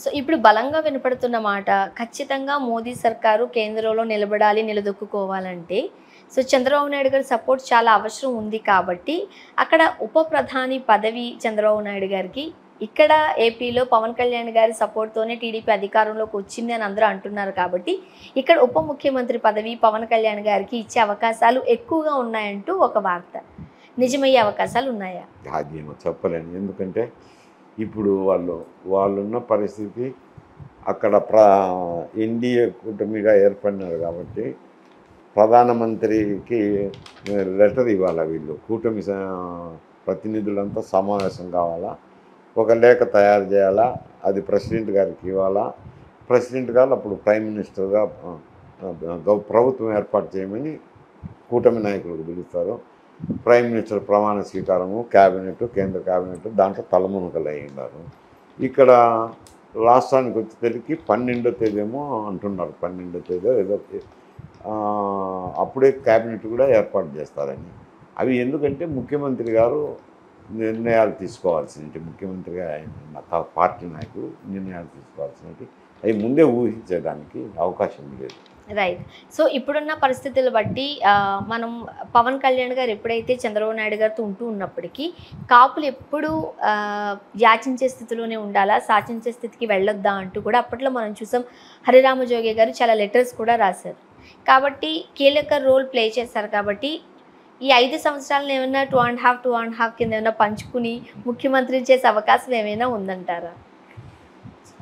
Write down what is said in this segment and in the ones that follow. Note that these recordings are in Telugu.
సో, ఇప్పుడు బలంగా వినపడుతున్న మాట ఖచ్చితంగా మోదీ సర్కారు కేంద్రంలో నిలబడాలి, నిలదొక్కుకోవాలంటే సో, చంద్రబాబు నాయుడు గారి సపోర్ట్ చాలా అవసరం ఉంది కాబట్టి, అక్కడ ఉప ప్రధాని పదవి చంద్రబాబు నాయుడు గారికి, ఇక్కడ ఏపీలో పవన్ కళ్యాణ్ గారి సపోర్ట్‌తోనే టీడీపీ అధికారంలోకి వచ్చింది అని అందరూ అంటున్నారు కాబట్టి, ఇక్కడ ఉప ముఖ్యమంత్రి పదవి పవన్ కళ్యాణ్ గారికి ఇచ్చే అవకాశాలు ఎక్కువగా ఉన్నాయంటూ ఒక వార్త. నిజమయ్యే అవకాశాలు ఉన్నాయా? అదేమో చెప్పలేను. ఎందుకంటే ఇప్పుడు వాళ్ళున్న పరిస్థితి అక్కడ ఎన్డీఏ కూటమిగా ఏర్పడినారు కాబట్టి ప్రధానమంత్రికి లెటర్ ఇవ్వాలా, వీళ్ళు కూటమి ప్రతినిధులంతా సమావేశం కావాలా, ఒక లేఖ తయారు చేయాలా, అది ప్రెసిడెంట్ గారికి ఇవ్వాలా. ప్రెసిడెంట్ గారు అప్పుడు ప్రైమ్ మినిస్టర్గా ప్రభుత్వం ఏర్పాటు చేయమని కూటమి నాయకులకు పిలుస్తారు. ప్రైమ్ మినిస్టర్ ప్రమాణ స్వీకారము, క్యాబినెట్, కేంద్ర క్యాబినెట్ దాంట్లో తలమునకలు అయి ఉన్నారు. ఇక్కడ రాష్ట్రానికి వచ్చేసరికి 12వ తేదీ ఏమో అంటున్నారు, 12వ తేదీ ఏదో అప్పుడే క్యాబినెట్ కూడా ఏర్పాటు చేస్తారని. అవి ఎందుకంటే ముఖ్యమంత్రి గారు నిర్ణయాలు తీసుకోవాల్సినవి, ముఖ్యమంత్రిగా ఆయన పార్టీ నాయకులు నిర్ణయాలు తీసుకోవాల్సినవి అవి ముందే ఊహించడానికి అవకాశం లేదు. రైట్. సో, ఇప్పుడున్న పరిస్థితులు బట్టి మనం పవన్ కళ్యాణ్ గారు ఎప్పుడైతే చంద్రబాబు నాయుడు గారితో ఉంటూ ఉన్నప్పటికీ, కాపులు ఎప్పుడూ యాచించే స్థితిలోనే ఉండాలా, శాసించే స్థితికి వెళ్ళొద్దా అంటూ కూడా అప్పట్లో మనం చూసాం. హరిరామ జోగి గారు చాలా లెటర్స్ కూడా రాశారు. కాబట్టి కీలక రోల్ ప్లే చేశారు కాబట్టి, ఈ 5 సంవత్సరాలను ఏమైనా 2.5 కింద ఏమైనా పంచుకుని ముఖ్యమంత్రి చేసే అవకాశం ఏమైనా ఉందంటారా?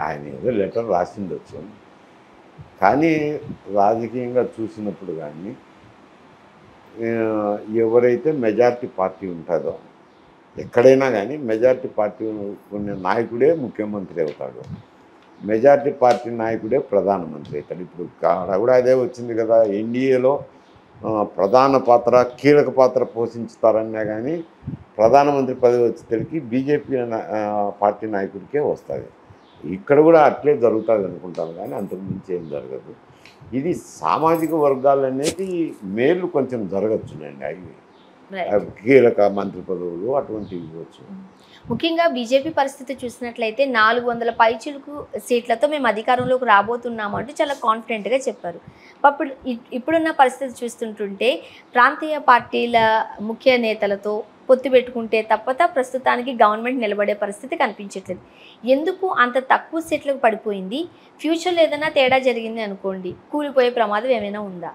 ఆయన ఏదో లెటర్ రాసిండొచ్చు, కానీ రాజకీయంగా చూసినప్పుడు కానీ ఎవరైతే మెజారిటీ పార్టీ ఉంటుందో ఎక్కడైనా కానీ మెజారిటీ పార్టీ ఉన్న నాయకుడే ముఖ్యమంత్రి అవుతాడు, మెజారిటీ పార్టీ నాయకుడే ప్రధానమంత్రి అవుతాడు. ఇప్పుడు కూడా అదే వచ్చింది కదా, ఎన్డీఏలో ప్రధాన పాత్ర, కీలక పాత్ర పోషించుతారన్నా కానీ ప్రధానమంత్రి పదవి వచ్చేసరికి బీజేపీ పార్టీ నాయకుడికే వస్తుంది. ఇక్కడ కూడా అట్లే జరుగుతుంది అనుకుంటాను, కానీ అంతకుమించి ఏం జరగదు. ఇది సామాజిక వర్గాలు అనేది మేలు కొంచెం జరగచ్చునండి, అవి కీలక మంత్రి పదవులు అటువంటివి ఇవ్వచ్చు. ముఖ్యంగా బీజేపీ పరిస్థితి చూసినట్లయితే 400 పైచిలుకు సీట్లతో మేము అధికారంలోకి రాబోతున్నాము అంటూ చాలా కాన్ఫిడెంట్గా చెప్పారు. ఇప్పుడున్న పరిస్థితి చూస్తుంటుంటే ప్రాంతీయ పార్టీల ముఖ్య నేతలతో పొత్తు పెట్టుకుంటే తప్పత ప్రస్తుతానికి గవర్నమెంట్ నిలబడే పరిస్థితి కనిపించట్లేదు. ఎందుకు అంత తక్కువ సీట్లకు పడిపోయింది? ఫ్యూచర్లో ఏదైనా తేడా జరిగింది అనుకోండి, కూలిపోయే ప్రమాదం ఏమైనా ఉందా?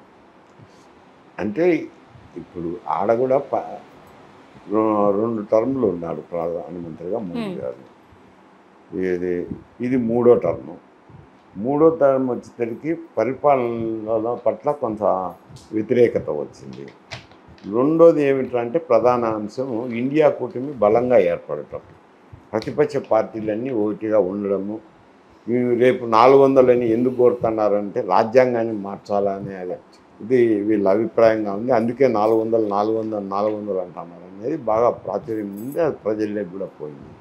అంటే ఇప్పుడు ఆడ కూడా 2 టర్ములు ఉన్నాడు ప్రధానమంత్రిగా మోదీ గారు. ఇది 3వ టర్ము. 3వ టర్మ్ వచ్చేసరికి పరిపాలన పట్ల కొంత వ్యతిరేకత వచ్చింది. రెండోది ఏమిటంటే ప్రధాన అంశం ఇండియా కూటమి బలంగా ఏర్పడటం, ప్రతిపక్ష పార్టీలన్నీ ఒకటిగా ఉండడము. రేపు 400 ఎందుకు కోరుతున్నారంటే రాజ్యాంగాన్ని మార్చాలనే ఇది వీళ్ళ అభిప్రాయంగా ఉంది. అందుకే 400 అంటున్నారు అనేది బాగా ప్రాచుర్యం ఉంది, అది ప్రజల్లోకి కూడా పోయింది.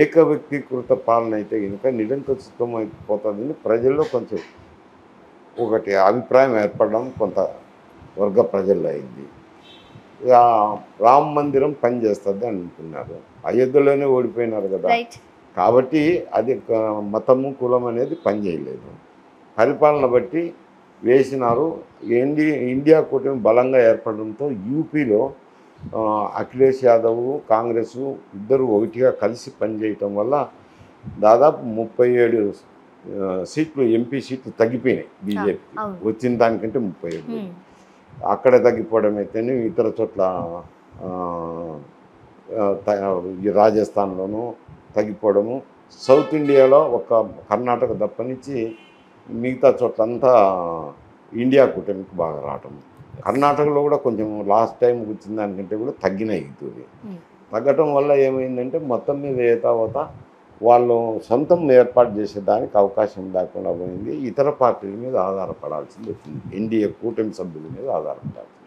ఏకవ్యక్తీకృత పాలన అయితే కనుక నిరంకుశత్వం అయిపోతుందని ప్రజల్లో కొంచెం ఒకటి అభిప్రాయం ఏర్పడడం కొంత వర్గ ప్రజల్లో అయింది. రామ మందిరం పనిచేస్తుంది అనుకున్నారు, అయోధ్యలోనే ఓడిపోయినారు కదా, కాబట్టి అది మతము కులం అనేది పనిచేయలేదు. పరిపాలన బట్టి వేసినారు. ఇండియా కూటమి బలంగా ఏర్పడడంతో యూపీలో అఖిలేష్ యాదవ్, కాంగ్రెస్ ఇద్దరు ఒకటిగా కలిసి పనిచేయటం వల్ల దాదాపు 37 సీట్లు, ఎంపీ సీట్లు తగ్గిపోయినాయి బీజేపీ వచ్చిన దానికంటే 37. అక్కడ తగ్గిపోవడం అయితేనే ఇతర చోట్ల రాజస్థాన్లోనూ తగ్గిపోవడము, సౌత్ ఇండియాలో ఒక కర్ణాటక తప్పనించి మిగతా చోట్లంతా ఇండియా కూటమికి బాగా రావటం. కర్ణాటకలో కూడా కొంచెం లాస్ట్ టైం వచ్చిన దానికంటే కూడా తగ్గినాయి. ఇది తగ్గటం వల్ల ఏమైందంటే మొత్తం మీద ఏతావత వాళ్ళు సొంతం ఏర్పాటు చేసేదానికి అవకాశం లేకుండా పోయింది. ఇతర పార్టీల మీద ఆధారపడాల్సింది వచ్చింది, ఎన్డీఏ కూటమి సభ్యుల మీద ఆధారపడాల్సింది.